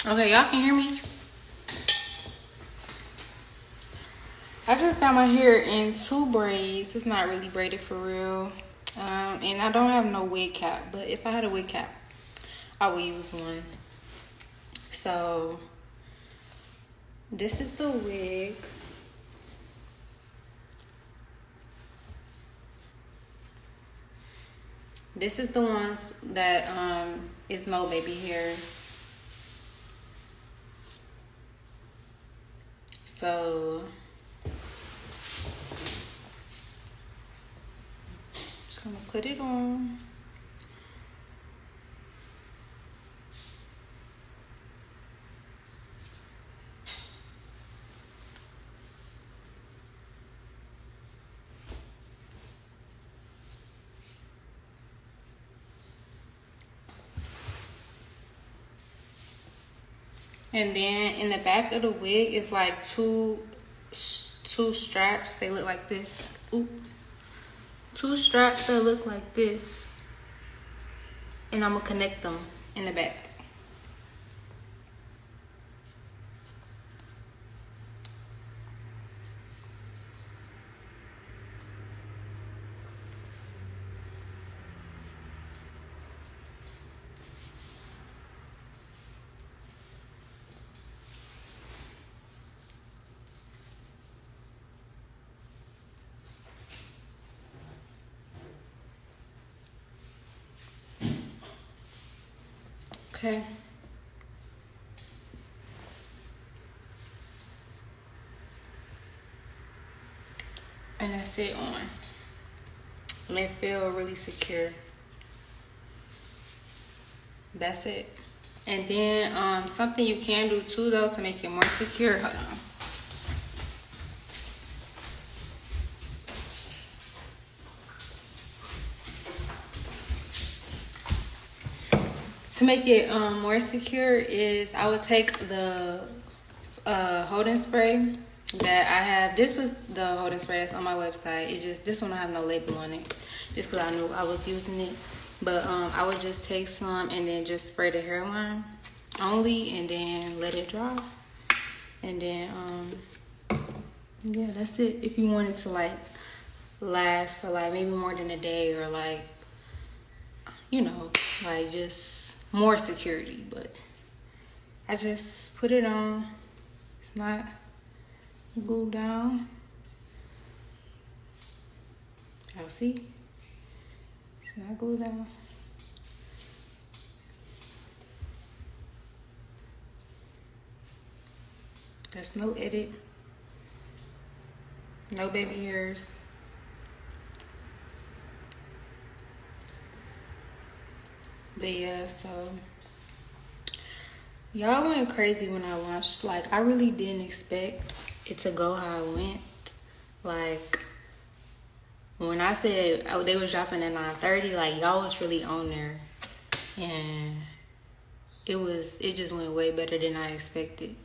Okay, y'all can hear me? I just got my hair in 2 braids. It's not really braided for real. And I don't have no wig cap, but if I had a wig cap, I would use one. So, this is the wig. This is the ones that is no baby hairs. So just gonna put it on. And then in the back of the wig is like two straps. They look like this. Ooh. 2 straps that look like this. And I'm gonna connect them in the back. Okay. And that's it on. And they feel really secure. That's it. And then something you can do too though to make it more secure. Hold on. To make it more secure is I would take the holding spray that I have. This is the holding spray that's on my website. It's just this one I have no label on it, just because I knew I was using it. But I would just take some and then just spray the hairline only, and then let it dry. And then yeah, that's it. If you want it to like last for like maybe more than a day, or like, you know, like just more security. But I just put it on. It's not glued down. Y'all see? It's not glued down. There's no edit. No baby hairs. But yeah, so y'all went crazy when I launched. Like, I really didn't expect it to go how it went. Like, when I said they was dropping at 9:30, like, y'all was really on there. And it just went way better than I expected.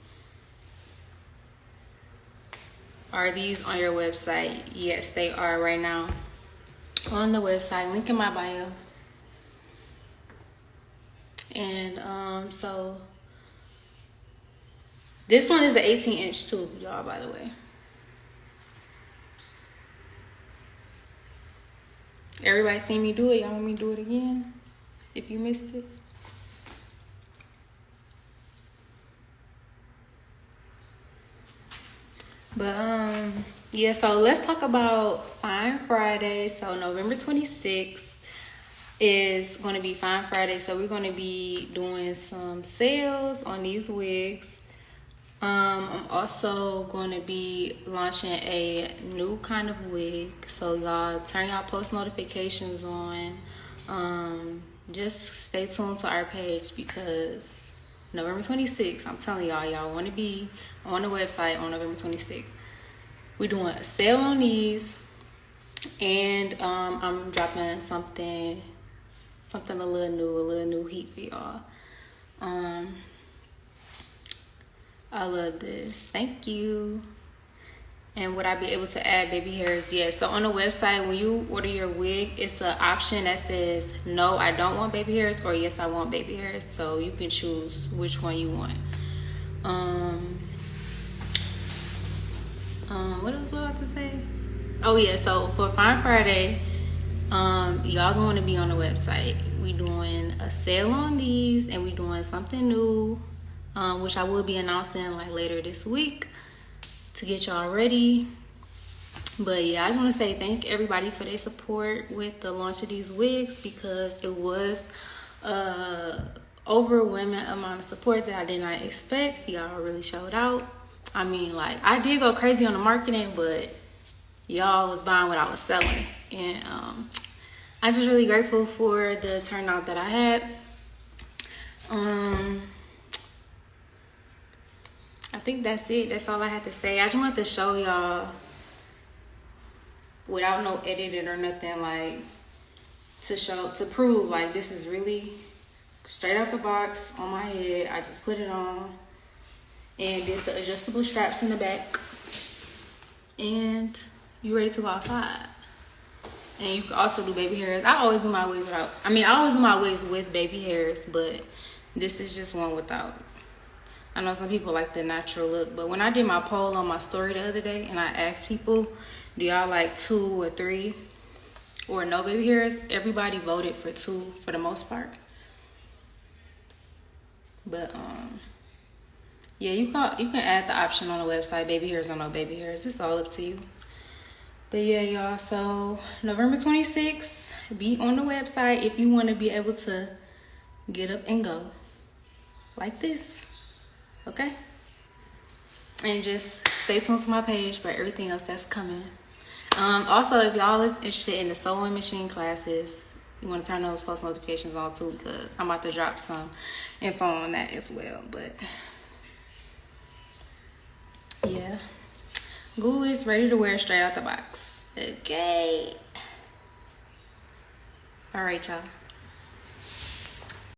Are these on your website? Yes, they are right now on the website. Link in my bio. And so this one is the 18-inch too, y'all, by the way. Everybody seen me do it. Y'all want me to do it again if you missed it? But yeah, so let's talk about Fine Friday. So November 26th is going to be Fine Friday. So we're going to be doing some sales on these wigs. I'm also going to be launching a new kind of wig. So y'all turn y'all post notifications on. Just stay tuned to our page, because November 26th, I'm telling y'all want to be on the website on November 26th. We're doing a sale on these, and I'm dropping something a little new heat for y'all. I love this. Thank you. And would I be able to add baby hairs? Yes. So on the website, when you order your wig, it's an option that says, no, I don't want baby hairs, or yes, I want baby hairs. So you can choose which one you want. What else was I about to say? Oh yeah, so for Fine Friday, y'all gonna want to be on the website. We doing a sale on these, and we doing something new, which I will be announcing like later this week to get y'all ready. But yeah, I just want to say thank everybody for their support with the launch of these wigs, because it was overwhelming amount of support that I did not expect. Y'all really showed out. I mean, like, I did go crazy on the marketing, but y'all was buying what I was selling. And I'm just really grateful for the turnout that I had. I think that's it. That's all I had to say. I just wanted to show y'all without no editing or nothing, like, to prove like this is really straight out the box on my head. I just put it on and did the adjustable straps in the back, and you ready to go outside. And you can also do baby hairs. I always do my wigs without. I always do my wigs with baby hairs, but this is just one without. I know some people like the natural look, but when I did my poll on my story the other day and I asked people, do y'all like 2 or 3 or no baby hairs? Everybody voted for 2 for the most part. But yeah, you can add the option on the website, baby hairs or no baby hairs. It's all up to you. But yeah, y'all, so November 26th, be on the website if you want to be able to get up and go like this, okay? And just stay tuned to my page for everything else that's coming. Also, if y'all is interested in the sewing machine classes, you want to turn those post notifications on too, because I'm about to drop some info on that as well. But yeah, Glueless ready to wear straight out the box. Okay. All right, y'all.